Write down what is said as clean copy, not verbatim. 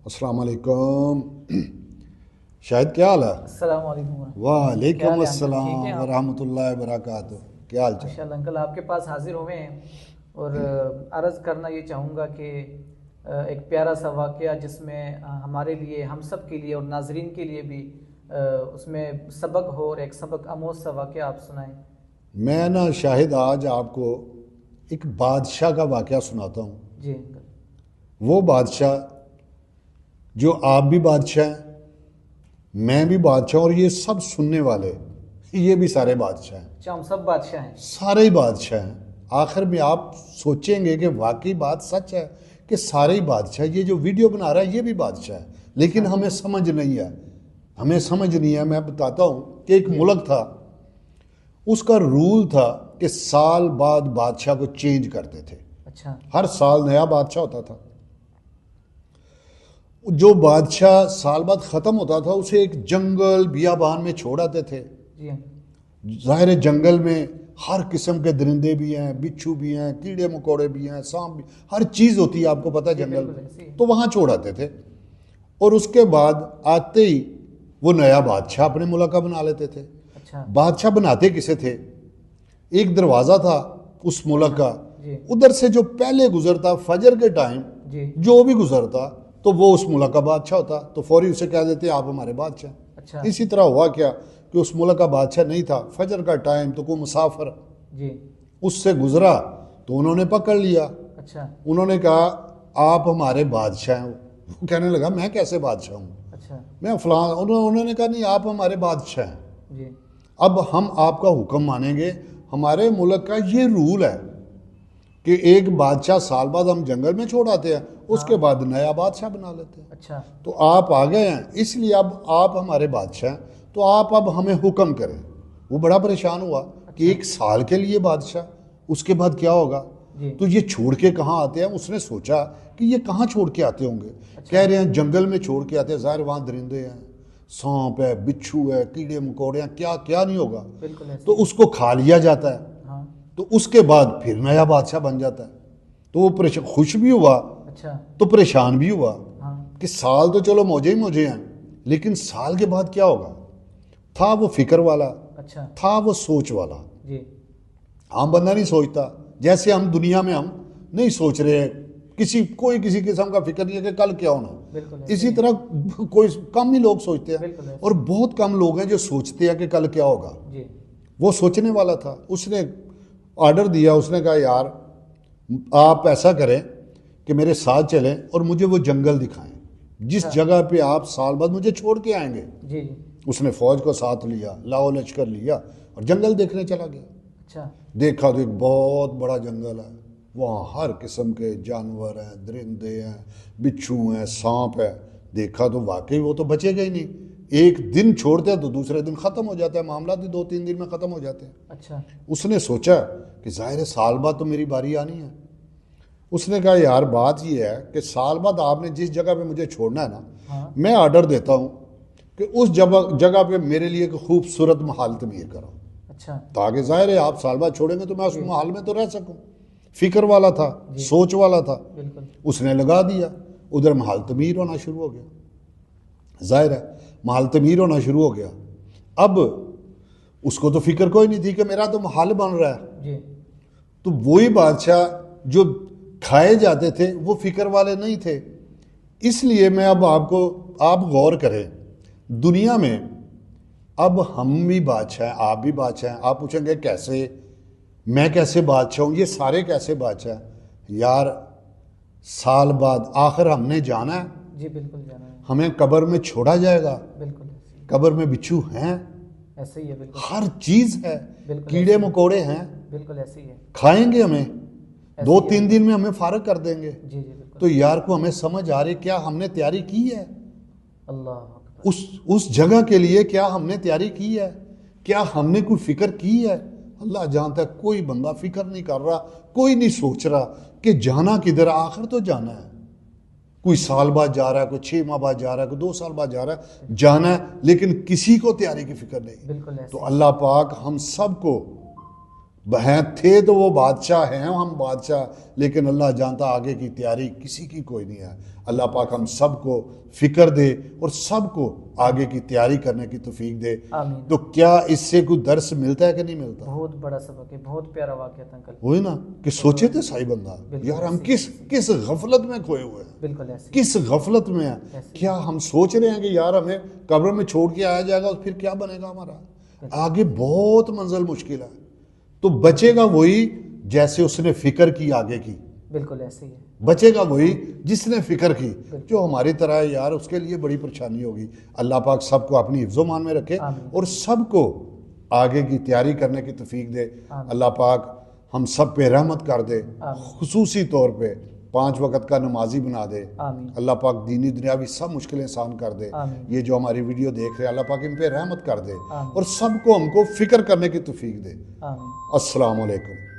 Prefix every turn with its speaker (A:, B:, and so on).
A: السلام علیکم شاہد، کیا حال ہے؟
B: السلام علیکم۔
A: وعلیکم
B: ٹھیک
A: السلام
B: ہیں آپ؟
A: ورحمۃ اللہ وبرکاتہ۔ کیا حال چال؟
B: ماشاءاللہ انکل آپ کے پاس حاضر ہوئے ہیں اور عرض کرنا یہ چاہوں گا کہ ایک پیارا سا واقعہ جس میں ہمارے لیے، ہم سب کے لیے اور ناظرین کے لیے بھی اس میں سبق ہو اور ایک سبق آموز سا واقعہ آپ سنائیں۔
A: میں شاہد آج آپ کو ایک بادشاہ کا واقعہ سناتا ہوں۔
B: جی انکل۔
A: وہ بادشاہ جو آپ بھی بادشاہ ہیں، میں بھی بادشاہ، اور یہ سب سننے والے یہ بھی سارے بادشاہ ہیں۔
B: اچھا، ہم سب بادشاہ ہیں۔
A: سارے ہی بادشاہ ہیں۔ آخر میں آپ سوچیں گے کہ واقعی بات سچ ہے کہ سارے ہی بادشاہ، یہ جو ویڈیو بنا رہا ہے یہ بھی بادشاہ ہے، لیکن ہمیں سمجھ نہیں ہے، میں بتاتا ہوں کہ ایک ملک تھا، اس کا رول تھا کہ سال بعد بادشاہ کو چینج کرتے تھے۔
B: اچھا۔
A: ہر سال نیا بادشاہ ہوتا تھا۔ جو بادشاہ سال بعد ختم ہوتا تھا اسے ایک جنگل بیابان میں چھوڑ آتے تھے۔
B: جی
A: ظاہر جنگل میں ہر قسم کے درندے بھی ہیں، بچھو بھی ہیں، کیڑے مکوڑے بھی ہیں، سانپ بھی، ہر چیز ہوتی ہے، آپ کو پتہ ہے جنگل میں، تو وہاں چھوڑ آتے تھے۔ اور اس کے بعد آتے ہی وہ نیا بادشاہ اپنے ملک کا بنا لیتے تھے۔
B: اچھا۔
A: بادشاہ بناتے کسے تھے؟ ایک دروازہ تھا اس ملک کا،
B: جی
A: ادھر سے جو پہلے گزرتا فجر کے ٹائم
B: جی۔
A: جو بھی گزرتا تو وہ اس ملک کا بادشاہ ہوتا، تو فوری اسے کہہ دیتے آپ ہمارے بادشاہ۔
B: اچھا۔
A: اسی طرح ہوا کیا کہ اس ملک کا بادشاہ نہیں تھا، فجر کا ٹائم تو کوئی مسافر
B: جی۔
A: اس سے گزرا تو انہوں نے پکڑ لیا۔
B: اچھا۔
A: انہوں نے کہا آپ ہمارے بادشاہ ہیں۔ وہ کہنے لگا میں کیسے بادشاہ ہوں،
B: اچھا۔
A: میں فلاں۔ انہوں نے کہا نہیں، آپ ہمارے بادشاہ ہیں،
B: جی۔
A: اب ہم آپ کا حکم مانیں گے۔ ہمارے ملک کا یہ رول ہے کہ ایک بادشاہ سال بعد ہم جنگل میں چھوڑ آتے ہیں، اس کے بعد نیا بادشاہ بنا لیتے ہیں۔
B: اچھا۔
A: تو آپ آ گئے ہیں، اس لیے اب آپ ہمارے بادشاہ ہیں، تو آپ اب ہمیں حکم کریں۔ وہ بڑا پریشان ہوا کہ ایک سال کے لیے بادشاہ، اس کے بعد کیا ہوگا؟
B: جی۔
A: تو یہ چھوڑ کے کہاں آتے ہیں؟ اس نے سوچا کہ یہ کہاں چھوڑ کے آتے ہوں گے؟ کہہ رہے ہیں جنگل میں چھوڑ کے آتے ہیں، ظاہر وہاں درندے ہیں، سانپ ہے، بچھو ہے، کیڑے مکوڑے ہیں، کیا کیا نہیں ہوگا،
B: بالکل ایسے۔
A: تو اس کو کھا لیا جاتا ہے۔
B: ہاں۔
A: تو اس کے بعد پھر نیا بادشاہ بن جاتا ہے۔ تو وہ خوش بھی ہوا
B: اچھا۔
A: تو پریشان بھی ہوا
B: ہاں۔
A: کہ سال تو چلو موجے ہی موجے ہیں، لیکن سال کے بعد کیا ہوگا؟ تھا وہ فکر والا،
B: اچھا۔
A: تھا وہ سوچ والا۔
B: جی۔
A: عام بندہ نہیں سوچتا، جیسے ہم دنیا میں ہم نہیں سوچ رہے، کوئی کسی قسم کا فکر نہیں ہے کہ کل کیا ہونا۔
B: بالکل
A: اسی طرح کوئی کم ہی لوگ سوچتے ہیں،
B: بالکل ایسے۔
A: اور بہت کم لوگ ہیں جو سوچتے ہیں کہ کل کیا ہوگا۔
B: جی۔
A: وہ سوچنے والا تھا۔ اس نے آرڈر دیا، اس نے کہا یار آپ ایسا کریں کہ میرے ساتھ چلیں اور مجھے وہ جنگل دکھائیں جس جگہ پہ آپ سال بعد مجھے چھوڑ کے آئیں گے۔
B: جی جی۔
A: اس نے فوج کو ساتھ لیا، لاؤ لشکر لیا اور جنگل دیکھنے چلا گیا۔
B: اچھا۔
A: دیکھا تو ایک بہت بڑا جنگل ہے، وہاں ہر قسم کے جانور ہیں، درندے ہیں، بچھو ہیں، سانپ ہے۔ دیکھا تو واقعی وہ تو بچے گا ہی نہیں، ایک دن چھوڑتے ہیں تو دوسرے دن ختم ہو جاتا ہے، معاملات ہی 2-3 دن میں ختم ہو جاتے ہیں۔
B: اچھا۔
A: اس نے سوچا کہ ظاہر ہے سال بعد تو میری باری آنی ہے۔ اس نے کہا یار بات یہ ہے کہ سال بعد آپ نے جس جگہ پہ مجھے چھوڑنا ہے نا،
B: ہاں۔
A: میں آرڈر دیتا ہوں کہ اس جگہ پہ میرے لیے ایک خوبصورت محل تعمیر کرو،
B: اچھا۔
A: تاکہ ظاہر ہے آپ سال بعد چھوڑیں گے تو میں اس محل میں تو رہ سکوں۔ فکر والا تھا، سوچ والا تھا،
B: بالکل۔
A: اس نے لگا دیا، ادھر محل تعمیر ہونا شروع ہو گیا۔ ظاہر ہے محل تعمیر ہونا شروع ہو گیا۔ اب اس کو تو فکر کوئی نہیں تھی کہ میرا تو محل بن رہا ہے۔
B: جی۔
A: تو وہی بادشاہ جو کھائے جاتے تھے وہ فکر والے نہیں تھے۔ اس لیے میں اب آپ غور کریں، دنیا میں اب ہم بھی بادشاہ ہیں، آپ بھی بادشاہ ہیں۔ آپ پوچھیں گے کیسے، میں کیسے بادشاہ ہوں، یہ سارے کیسے بادشاہ ہیں؟ یار سال بعد آخر ہم نے جانا ہے،
B: جی بالکل جانا ہے۔
A: ہمیں قبر میں چھوڑا جائے گا۔
B: بالکل ایسے ہی۔
A: قبر میں بچھو ہیں،
B: ایسے ہی ہے، بالکل۔
A: ہر چیز ہے،
B: بالکل
A: کیڑے مکوڑے ہیں،
B: بالکل ایسے ہی ہے۔
A: کھائیں گے ہمیں، 2-3 دن میں ہمیں فارغ کر دیں گے۔
B: جی جی بالکل۔
A: تو یار کو ہمیں سمجھ آ رہی کیا ہم نے تیاری کی ہے
B: اللہ اکبر۔
A: اس جگہ کے لیے؟ کیا ہم نے تیاری کی ہے؟ کیا ہم نے کوئی فکر کی ہے؟ اللہ جانتا ہے کوئی بندہ فکر نہیں کر رہا، کوئی نہیں سوچ رہا کہ جانا کدھر، آخر تو جانا ہے۔ کوئی سال بعد جا رہا ہے، کوئی 6 ماہ بعد جا رہا ہے، کوئی 2 سال بعد جا رہا ہے، جانا ہے، لیکن کسی کو تیاری کی فکر نہیں۔
B: بالکل ایسے
A: تو اللہ پاک ہم سب کو ہیں تھے تو وہ بادشاہ ہیں ہم بادشاہ، لیکن اللہ جانتا آگے کی تیاری کسی کی کوئی نہیں ہے۔ اللہ پاک ہم سب کو فکر دے اور سب کو آگے کی تیاری کرنے کی توفیق دے۔
B: آمین۔
A: تو کیا اس سے کوئی درس ملتا ہے کہ نہیں ملتا؟
B: بہت بڑا سبق ہے، بہت پیارا واقعہ تھا انکل۔
A: وہی نا کہ سوچے تھے صحیح بندہ
B: بالکل
A: یار ہم
B: ایسے
A: کس غفلت میں کھوئے ہوئے ہیں،
B: بالکل ایسے
A: کس غفلت میں ہیں۔ کیا ہم سوچ رہے ہیں کہ یار ہمیں قبر میں چھوڑ کے آیا جائے گا اور پھر کیا بنے گا ہمارا؟ آگے بہت منزل مشکل ہے، تو بچے گا وہی جیسے اس نے فکر کی آگے کی،
B: بالکل ایسے ہی ہے۔
A: بچے گا وہی جس نے فکر کی۔ جو ہماری طرح ہے یار اس کے لیے بڑی پریشانی ہوگی۔ اللہ پاک سب کو اپنی حفظ و مان میں رکھے
B: آمین۔
A: اور سب کو آگے کی تیاری کرنے کی توفیق دے۔
B: آمین۔
A: اللہ پاک ہم سب پہ رحمت کر دے،
B: آمین۔
A: خصوصی طور پہ 5 وقت کا نمازی بنا دے۔
B: آمین۔
A: اللہ پاک دینی دنیاوی سب مشکلیں آسان کر دے۔
B: آمین۔
A: یہ جو ہماری ویڈیو دیکھ رہے ہیں اللہ پاک ان پہ رحمت کر دے
B: آمین۔
A: اور سب کو ہم کو فکر کرنے کی توفیق دے۔
B: آمین۔
A: السلام علیکم۔